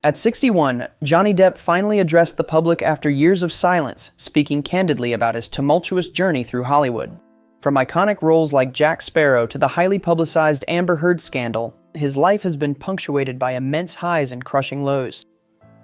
At 61, Johnny Depp finally addressed the public after years of silence, speaking candidly about his tumultuous journey through Hollywood. From iconic roles like Jack Sparrow to the highly publicized Amber Heard scandal, his life has been punctuated by immense highs and crushing lows.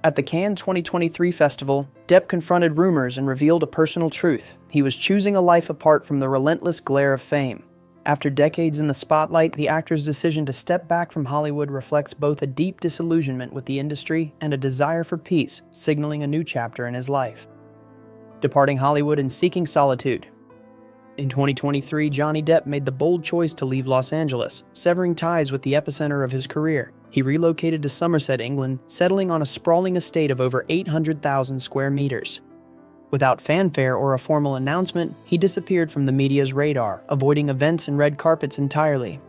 At the Cannes 2023 festival, Depp confronted rumors and revealed a personal truth. He was choosing a life apart from the relentless glare of fame. After decades in the spotlight, the actor's decision to step back from Hollywood reflects both a deep disillusionment with the industry and a desire for peace, signaling a new chapter in his life. Departing Hollywood and seeking solitude. In 2023, Johnny Depp made the bold choice to leave Los Angeles, severing ties with the epicenter of his career. He relocated to Somerset, England, settling on a sprawling estate of over 800,000 square meters. Without fanfare or a formal announcement, he disappeared from the media's radar, avoiding events and red carpets entirely.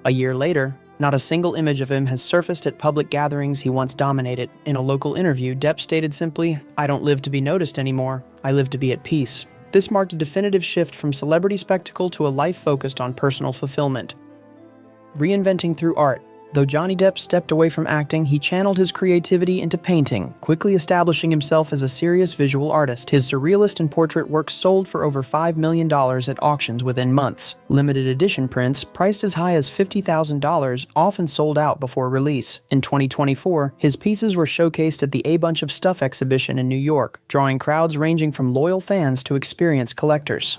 A year later, not a single image of him has surfaced at public gatherings he once dominated. In a local interview, Depp stated simply, "I don't live to be noticed anymore. I live to be at peace." This marked a definitive shift from celebrity spectacle to a life focused on personal fulfillment. Reinventing through art. Though Johnny Depp stepped away from acting, he channeled his creativity into painting, quickly establishing himself as a serious visual artist. His surrealist and portrait works sold for over $5 million at auctions within months. Limited edition prints, priced as high as $50,000, often sold out before release. In 2024, his pieces were showcased at the A Bunch of Stuff exhibition in New York, drawing crowds ranging from loyal fans to experienced collectors.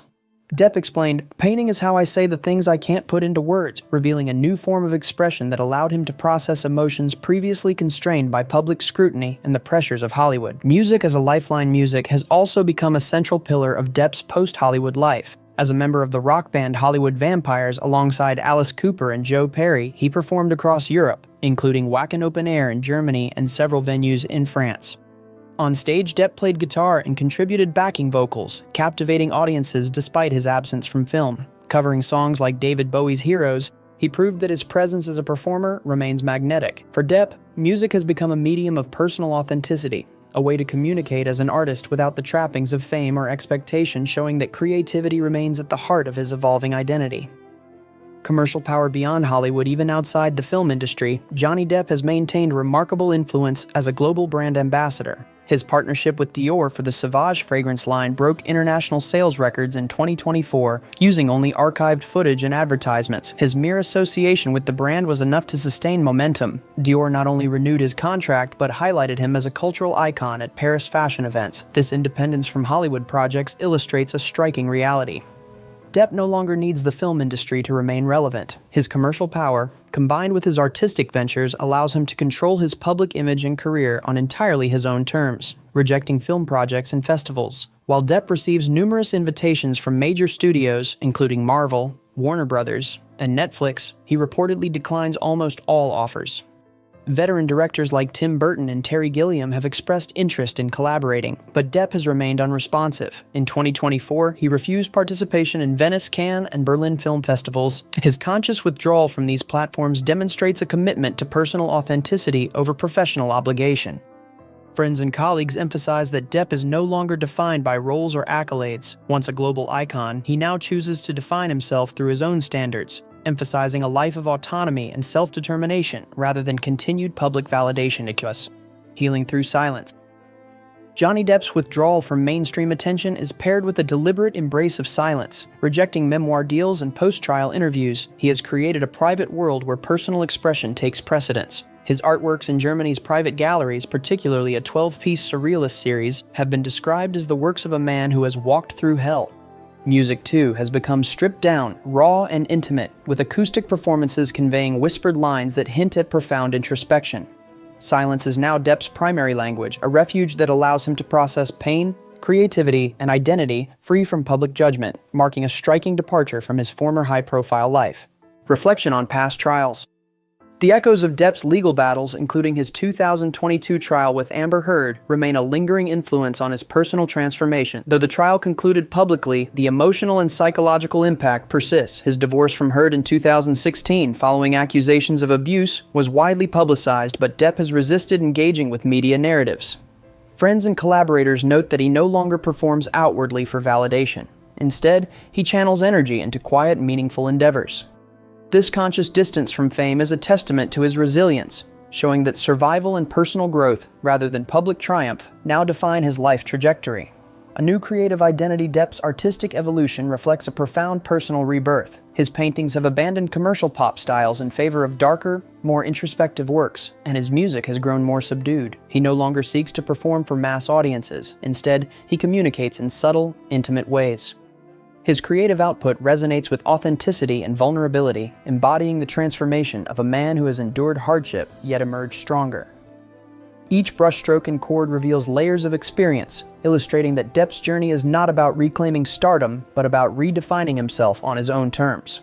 Depp explained, "Painting is how I say the things I can't put into words," revealing a new form of expression that allowed him to process emotions previously constrained by public scrutiny and the pressures of Hollywood. Music as a lifeline. Music has also become a central pillar of Depp's post-Hollywood life. As a member of the rock band Hollywood Vampires alongside Alice Cooper and Joe Perry, he performed across Europe, including Wacken Open Air in Germany and several venues in France. On stage, Depp played guitar and contributed backing vocals, captivating audiences despite his absence from film. Covering songs like David Bowie's Heroes, he proved that his presence as a performer remains magnetic. For Depp, music has become a medium of personal authenticity, a way to communicate as an artist without the trappings of fame or expectation, showing that creativity remains at the heart of his evolving identity. Commercial power beyond Hollywood. Even outside the film industry, Johnny Depp has maintained remarkable influence as a global brand ambassador. His partnership with Dior for the Sauvage fragrance line broke international sales records in 2024, using only archived footage and advertisements. His mere association with the brand was enough to sustain momentum. Dior not only renewed his contract, but highlighted him as a cultural icon at Paris fashion events. This independence from Hollywood projects illustrates a striking reality. Depp no longer needs the film industry to remain relevant. His commercial power, combined with his artistic ventures, allows him to control his public image and career on entirely his own terms, rejecting film projects and festivals. While Depp receives numerous invitations from major studios, including Marvel, Warner Brothers, and Netflix, he reportedly declines almost all offers. Veteran directors like Tim Burton and Terry Gilliam have expressed interest in collaborating, but Depp has remained unresponsive. In 2024, he refused participation in Venice, Cannes, and Berlin film festivals. His conscious withdrawal from these platforms demonstrates a commitment to personal authenticity over professional obligation. Friends and colleagues emphasize that Depp is no longer defined by roles or accolades. Once a global icon, he now chooses to define himself through his own standards, emphasizing a life of autonomy and self-determination rather than continued public validation. Healing through silence. Johnny Depp's withdrawal from mainstream attention is paired with a deliberate embrace of silence. Rejecting memoir deals and post-trial interviews, he has created a private world where personal expression takes precedence. His artworks in Germany's private galleries, particularly a 12-piece surrealist series, have been described as the works of a man who has walked through hell. Music, too, has become stripped down, raw and intimate, with acoustic performances conveying whispered lines that hint at profound introspection. Silence is now Depp's primary language, a refuge that allows him to process pain, creativity, and identity free from public judgment, marking a striking departure from his former high-profile life. Reflection on past trials. The echoes of Depp's legal battles, including his 2022 trial with Amber Heard, remain a lingering influence on his personal transformation. Though the trial concluded publicly, the emotional and psychological impact persists. His divorce from Heard in 2016, following accusations of abuse, was widely publicized, but Depp has resisted engaging with media narratives. Friends and collaborators note that he no longer performs outwardly for validation. Instead, he channels energy into quiet, meaningful endeavors. This conscious distance from fame is a testament to his resilience. showing that survival and personal growth, rather than public triumph, now define his life trajectory. A new creative identity. Depp's artistic evolution reflects a profound personal rebirth. His paintings have abandoned commercial pop styles in favor of darker, more introspective works, and his music has grown more subdued. He no longer seeks to perform for mass audiences. Instead, he communicates in subtle, intimate ways. His creative output resonates with authenticity and vulnerability, embodying the transformation of a man who has endured hardship yet emerged stronger. Each brushstroke and chord reveals layers of experience, illustrating that Depp's journey is not about reclaiming stardom, but about redefining himself on his own terms.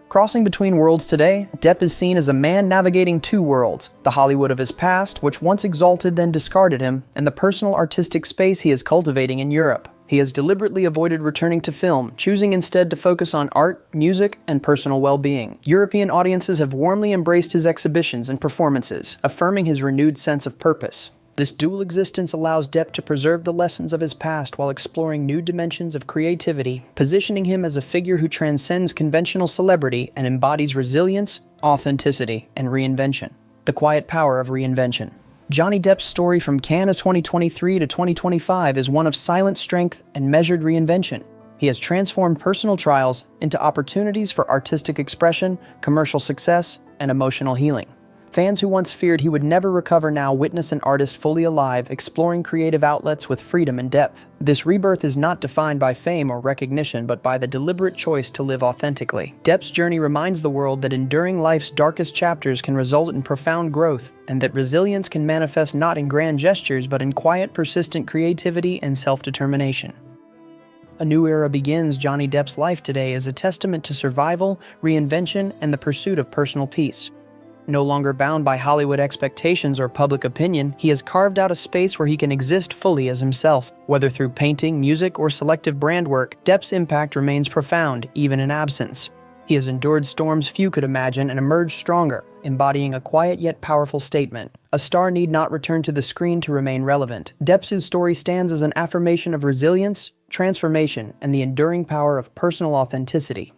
Crossing between worlds today, Depp is seen as a man navigating two worlds: the Hollywood of his past, which once exalted then discarded him, and the personal artistic space he is cultivating in Europe. He has deliberately avoided returning to film, choosing instead to focus on art, music, and personal well-being. European audiences have warmly embraced his exhibitions and performances, affirming his renewed sense of purpose. This dual existence allows Depp to preserve the lessons of his past while exploring new dimensions of creativity, positioning him as a figure who transcends conventional celebrity and embodies resilience, authenticity, and reinvention. The quiet power of reinvention. Johnny Depp's story from Cannes 2023 to 2025 is one of silent strength and measured reinvention. He has transformed personal trials into opportunities for artistic expression, commercial success, and emotional healing. Fans who once feared he would never recover now witness an artist fully alive, exploring creative outlets with freedom and depth. This rebirth is not defined by fame or recognition, but by the deliberate choice to live authentically. Depp's journey reminds the world that enduring life's darkest chapters can result in profound growth, and that resilience can manifest not in grand gestures, but in quiet, persistent creativity and self-determination. A new era begins. Johnny Depp's life today is a testament to survival, reinvention, and the pursuit of personal peace. No longer bound by Hollywood expectations or public opinion, he has carved out a space where he can exist fully as himself. Whether through painting, music, or selective brand work, Depp's impact remains profound, even in absence. He has endured storms few could imagine and emerged stronger, embodying a quiet yet powerful statement. A star need not return to the screen to remain relevant. Depp's story stands as an affirmation of resilience, transformation, and the enduring power of personal authenticity.